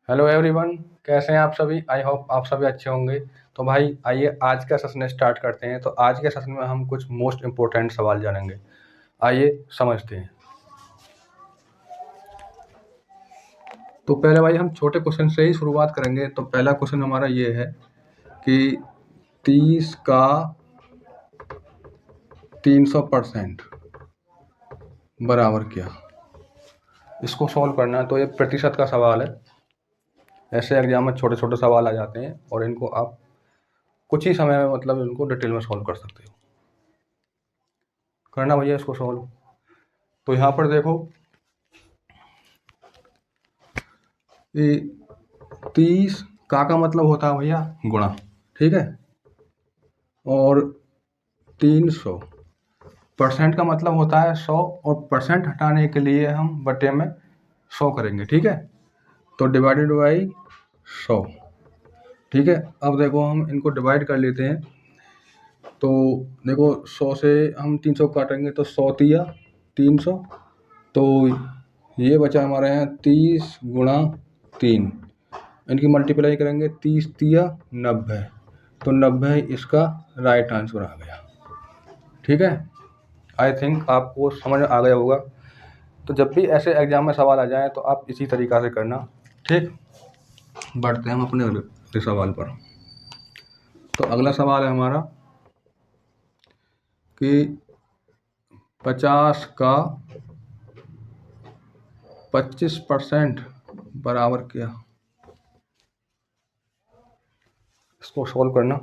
Hello everyone, कैसे हैं आप सभी। आई होप आप सभी अच्छे होंगे। तो भाई आइए आज का सेशन स्टार्ट करते हैं। तो आज के सेशन में हम कुछ मोस्ट इम्पोर्टेंट सवाल जानेंगे। आइए समझते हैं। तो पहले भाई हम छोटे क्वेश्चन से ही शुरुआत करेंगे। तो पहला क्वेश्चन हमारा ये है कि 30 का 300% बराबर क्या। इसको सॉल्व करना है। तो ये प्रतिशत का सवाल है। ऐसे एग्जाम में छोटे छोटे सवाल आ जाते हैं और इनको आप कुछ ही समय में मतलब इनको डिटेल में सॉल्व कर सकते हो। करना भैया इसको सॉल्व। तो यहाँ पर देखो कि 30 का मतलब होता है भैया गुणा, ठीक है। और 300% का मतलब होता है 100, और परसेंट हटाने के लिए हम बटे में 100 करेंगे, ठीक है। तो डिवाइडेड बाई 100, ठीक है। अब देखो हम इनको डिवाइड कर लेते हैं। तो देखो 100 से हम 300 काटेंगे तो 100 तिया 300। तो ये बचा हमारे यहाँ 30 गुणा 3। इनकी मल्टीप्लाई करेंगे 30 तिया 90। तो 90 इसका राइट आंसर आ गया, ठीक है। आई थिंक आपको समझ आ गया होगा। तो जब भी ऐसे एग्जाम में सवाल आ जाए तो आप इसी तरीक़ा से करना, ठीक। बढ़ते हैं हम अपने अगले सवाल पर। तो अगला सवाल है हमारा कि 50 का 25% बराबर क्या। इसको सॉल्व करना।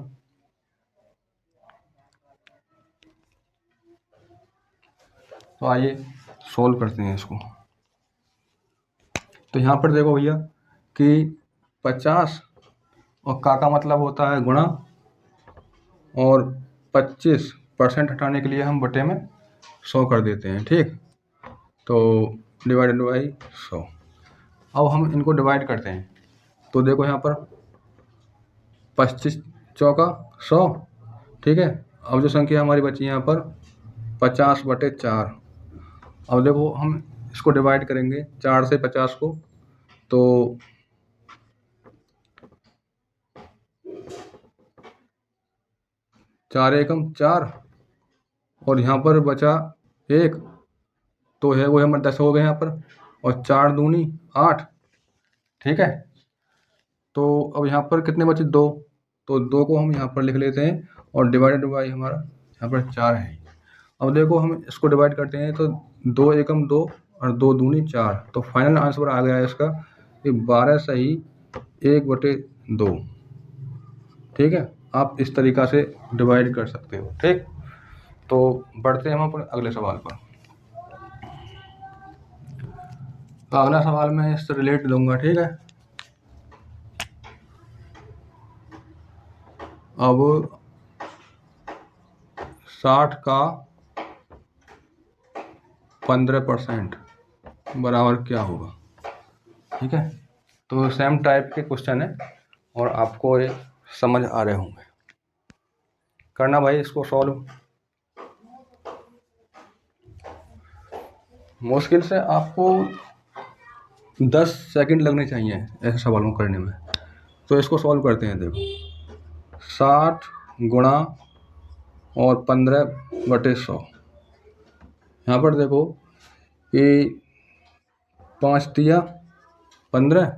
तो आइए सॉल्व करते हैं इसको। तो यहाँ पर देखो भैया कि 50 और का मतलब होता है गुणा, और 25% हटाने के लिए हम बटे में 100 कर देते हैं, ठीक। तो डिवाइडेड बाई 100। अब हम इनको डिवाइड करते हैं। तो देखो यहाँ पर 25 चौका 100, ठीक है। अब जो संख्या हमारी बची यहाँ पर 50/4। अब देखो हम इसको डिवाइड करेंगे 4 से 50 को। तो 4 एकम 4, और यहाँ पर बचा 1, तो है वो हमारे 10 हो गए यहाँ पर, और 4 दूनी 8, ठीक है। तो अब यहाँ पर कितने बचे 2। तो 2 को हम यहाँ पर लिख लेते हैं, और डिवाइडेड बाई हमारा यहाँ पर 4 है। अब देखो हम इसको डिवाइड करते हैं तो 2 एकम 2 और 2 दूनी 4। तो फाइनल आंसर आ गया है इसका कि 12 सही 1/2, ठीक है। आप इस तरीक़ा से डिवाइड कर सकते हो, ठीक। तो बढ़ते हैं हम अपने अगले सवाल पर। तो अगला सवाल मैं इससे रिलेट लूँगा, ठीक है। अब 60 का 15% बराबर क्या होगा, ठीक है। तो सेम टाइप के क्वेश्चन है और आपको ये समझ आ रहे होंगे। करना भाई इसको सॉल्व। मुश्किल से आपको 10 सेकंड लगने चाहिए ऐसे सवाल को करने में। तो इसको सॉल्व करते हैं। देखो 60 गुणा और 15/100। यहाँ पर देखो कि 5 तिया 15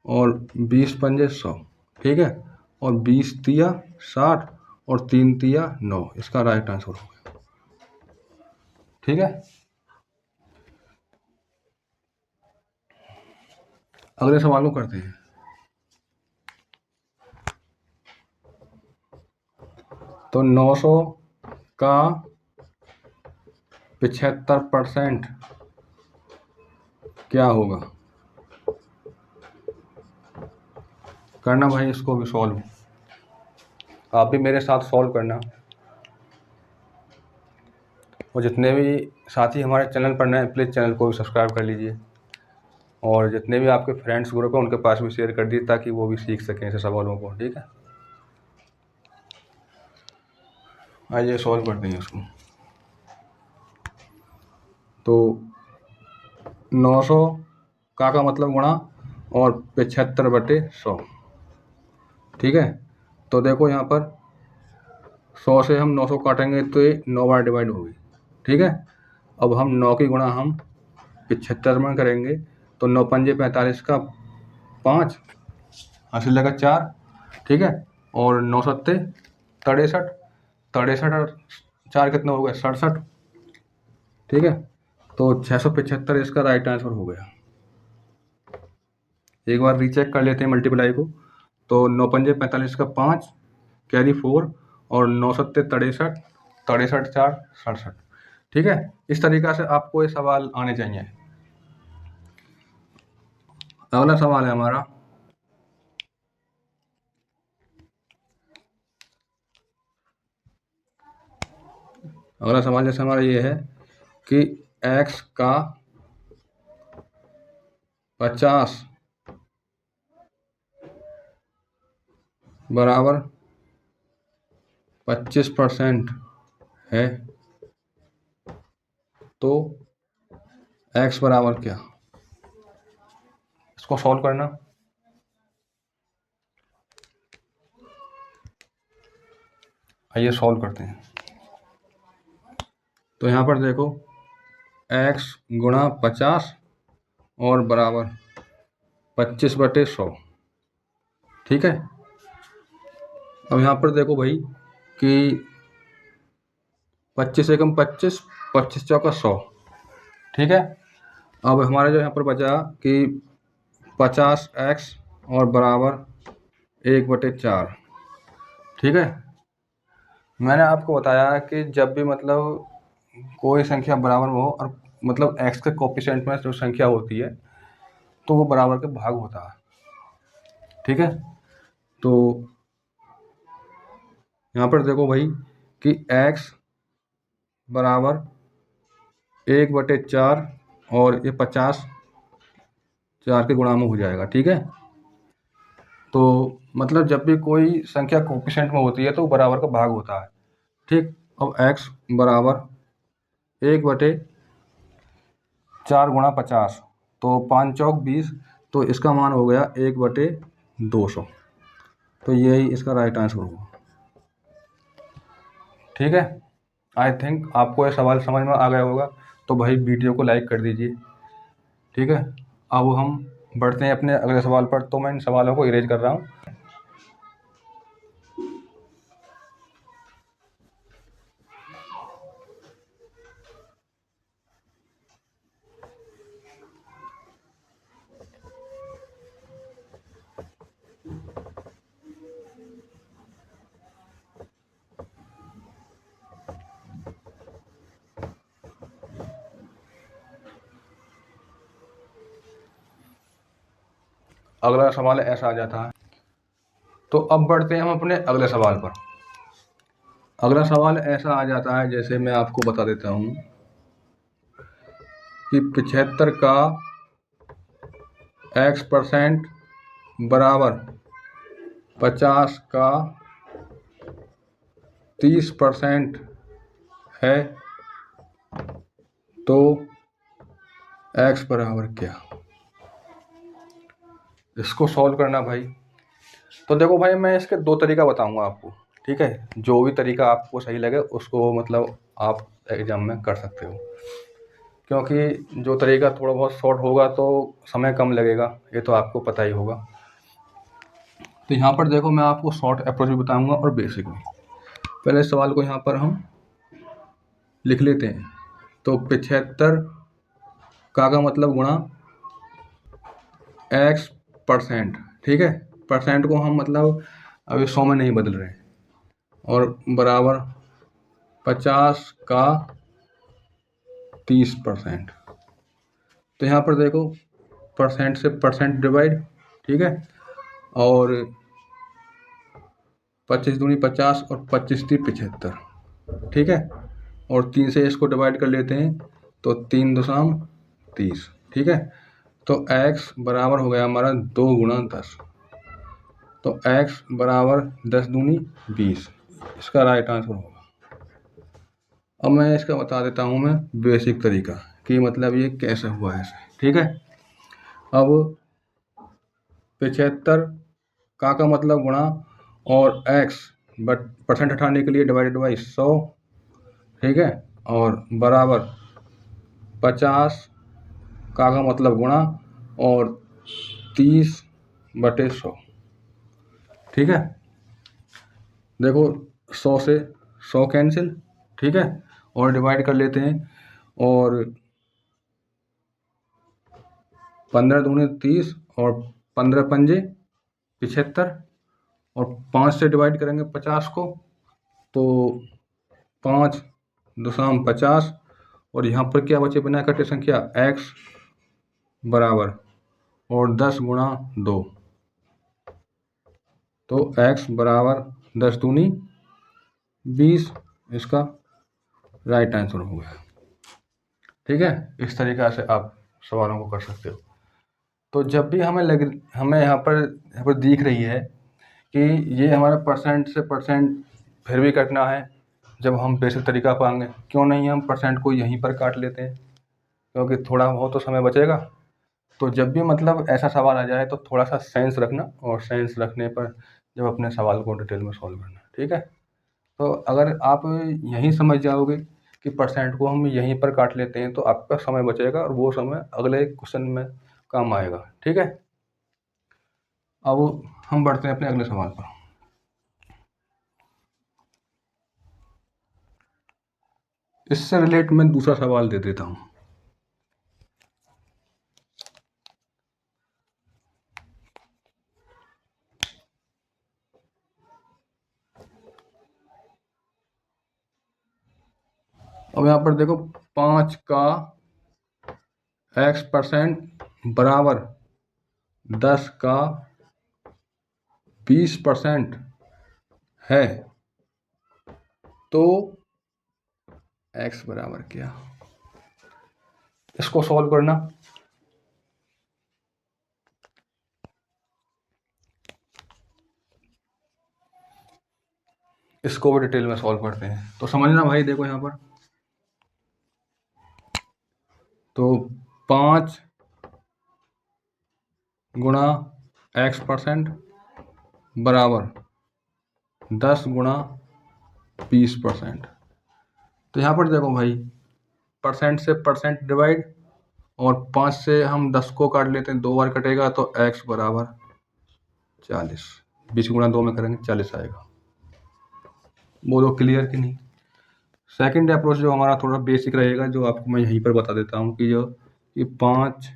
और 20 पंजे 100, ठीक है। और 20 तिया 60 और 3 तिया 9 इसका राइट आंसर हो गया, ठीक है। अगले सवाल को करते हैं। तो 900 का 75% क्या होगा। करना भाई इसको भी सॉल्व। आप भी मेरे साथ सॉल्व करना। और जितने भी साथी हमारे चैनल पर नए, प्लीज़ चैनल को भी सब्सक्राइब कर लीजिए। और जितने भी आपके फ्रेंड्स ग्रुप हैं उनके पास भी शेयर कर दीजिए ताकि वो भी सीख सकें ऐसे सवालों को, ठीक है। आइए सॉल्व करते हैं इसको। तो 900 का मतलब गुणा, और 75/100। ठीक है, तो देखो यहाँ पर 100 से हम 900 काटेंगे तो ये 9 बार डिवाइड होगी। ठीक है, अब हम 9 की गुणा हम 75 में करेंगे तो 9 पंजे 45 का 5, 80 लगा 4। ठीक है, और 9 सत्ते 63, 63 और 4 कितने हो गए 67। ठीक है, तो 675 इसका राइट आंसर हो गया। एक बार रीचेक कर लेते हैं मल्टीप्लाई को। तो 9 पंजे 45 का 5, कैरी 4, और 9 सत्ते 63, 63 4 67। ठीक है, इस तरीक़ा से आपको ये सवाल आने चाहिए। अगला सवाल है हमारा, अगला सवाल जैसे हमारा ये है कि x का 50 बराबर 25% है तो x बराबर क्या। इसको सॉल्व करना। आइए सॉल्व करते हैं। तो यहाँ पर देखो x गुणा 50 और बराबर 25/100। ठीक है, अब यहाँ पर देखो भाई कि 25 एकम 25, 25 चौका 100। ठीक है, अब हमारा जो यहाँ पर बचा कि 50x और बराबर 1/4। ठीक है, मैंने आपको बताया कि जब भी मतलब कोई संख्या बराबर में हो और मतलब x के कोफिशिएंट में जो संख्या होती है तो वो बराबर के भाग होता है। ठीक है, तो यहाँ पर देखो भाई कि x बराबर 1/4 और ये 50 4 के गुणा में हो जाएगा। ठीक है, तो मतलब जब भी कोई संख्या कोफिशिएंट में होती है तो बराबर का भाग होता है। ठीक, अब x बराबर 1/4 गुणा 50 तो 5 चौक 20, तो इसका मान हो गया 1/200। तो यही इसका राइट आंसर होगा। ठीक है, आई थिंक आपको ये सवाल समझ में आ गया होगा, तो भाई वीडियो को लाइक कर दीजिए। ठीक है, अब हम बढ़ते हैं अपने अगले सवाल पर। तो मैं इन सवालों को इरेज कर रहा हूँ। अगला सवाल ऐसा आ जाता है। तो अब बढ़ते हैं हम अपने अगले सवाल पर। अगला सवाल ऐसा आ जाता है, जैसे मैं आपको बता देता हूँ कि 75 का x% बराबर 50 का 30% है तो x बराबर क्या। इसको सॉल्व करना भाई। तो देखो भाई, मैं इसके दो तरीका बताऊंगा आपको। ठीक है, जो भी तरीका आपको सही लगे उसको मतलब आप एग्जाम में कर सकते हो, क्योंकि जो तरीका थोड़ा बहुत शॉर्ट होगा तो समय कम लगेगा, ये तो आपको पता ही होगा। तो यहाँ पर देखो, मैं आपको शॉर्ट अप्रोच भी बताऊंगा और बेसिक भी। पहले इस सवाल को यहाँ पर हम लिख लेते हैं। तो 75 का मतलब गुणा x%। ठीक है, परसेंट को हम मतलब अभी 100 में नहीं बदल रहे हैं, और बराबर 50 का 30%। तो यहाँ पर देखो परसेंट से परसेंट डिवाइड। ठीक है, और 25 दूनी 50 और 25 × 75। ठीक है, और 3 से इसको डिवाइड कर लेते हैं तो 3 दशम 30। ठीक है, तो x बराबर हो गया हमारा 2 × 10। तो x बराबर 10 दूनी 20, इसका राइट आंसर होगा। अब मैं इसका बता देता हूँ मैं बेसिक तरीका कि मतलब ये कैसे हुआ है। ठीक है, अब 75 का मतलब गुणा और x बट परसेंट हटाने के लिए डिवाइडेड बाई 100, ठीक है, और बराबर 50 का मतलब गुणा और 30/100, ठीक है। देखो 100 से 100 कैंसिल, ठीक है, और डिवाइड कर लेते हैं, और 15 दूनी 30 और 15 पंजे 75 और 5 से डिवाइड करेंगे 50 को, तो 5 दशम 50 और यहाँ पर क्या बचे बिना कटे संख्या x बराबर और 10 गुणा 2, तो x बराबर 10 दूनी 20, इसका राइट आंसर हो गया, ठीक है। इस तरीक़ा से आप सवालों को कर सकते हो। तो जब भी हमें यहाँ पर दिख रही है कि ये हमारा परसेंट से परसेंट फिर भी कटना है, जब हम बेसिक तरीका पाएंगे, क्यों नहीं हम परसेंट को यहीं पर काट लेते हैं, क्योंकि थोड़ा बहुत तो समय बचेगा। तो जब भी मतलब ऐसा सवाल आ जाए तो थोड़ा सा सेंस रखना, और सेंस रखने पर जब अपने सवाल को डिटेल में सॉल्व करना, ठीक है। तो अगर आप यहीं समझ जाओगे कि परसेंट को हम यहीं पर काट लेते हैं, तो आपका समय बचेगा और वो समय अगले क्वेश्चन में काम आएगा, ठीक है। अब हम बढ़ते हैं अपने अगले सवाल पर। इससे रिलेट मैं दूसरा सवाल दे देता हूँ। अब यहाँ पर देखो 5 का x% बराबर 10 का 20% है, तो x बराबर क्या। इसको सॉल्व करना, इसको भी डिटेल में सॉल्व करते हैं। तो समझना भाई, देखो यहाँ पर तो 5 गुणा x% बराबर 10 गुणा 20%। तो यहाँ पर देखो भाई, परसेंट से परसेंट डिवाइड, और 5 से हम 10 को काट लेते हैं, 2 बार कटेगा, तो x बराबर 40, 20 गुणा 2 में करेंगे 40 आएगा। बोलो क्लियर कि नहीं। सेकंड अप्रोच जो हमारा थोड़ा बेसिक रहेगा, जो आपको मैं यहीं पर बता देता हूँ कि जो कि 5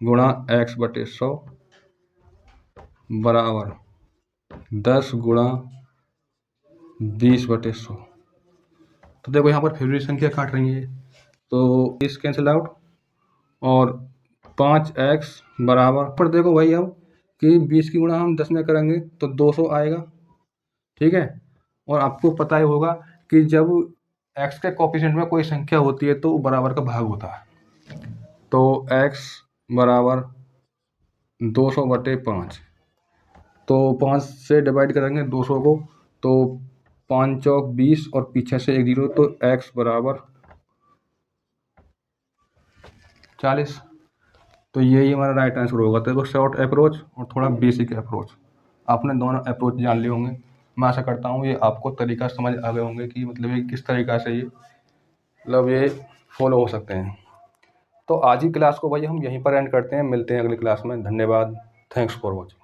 गुणा x/100 बराबर 10 गुणा 20/100। तो देखो यहाँ पर फिर भी संख्या काट रही है, तो इस कैंसिल आउट, और 5x बराबर पर देखो भाई अब कि 20 की गुणा हम 10 में करेंगे तो 200 आएगा, ठीक है। और आपको पता ही होगा कि जब x के कोफिशिएंट में कोई संख्या होती है तो बराबर का भाग होता है, तो x बराबर 200/5, तो 5 से डिवाइड करेंगे 200 को, तो 5 चौक 20 और पीछे से 1 0, तो x बराबर 40। तो यही हमारा राइट आंसर होगा। तो शॉर्ट अप्रोच और थोड़ा बेसिक अप्रोच, आपने दोनों अप्रोच जान लिए होंगे। मैं आशा करता हूँ ये आपको तरीका समझ आ गए होंगे कि मतलब ये किस तरीक़ा से ये मतलब ये फॉलो हो सकते हैं। तो आज ही क्लास को भाई हम यहीं पर एंड करते हैं, मिलते हैं अगली क्लास में। धन्यवाद, थैंक्स फॉर वॉचिंग।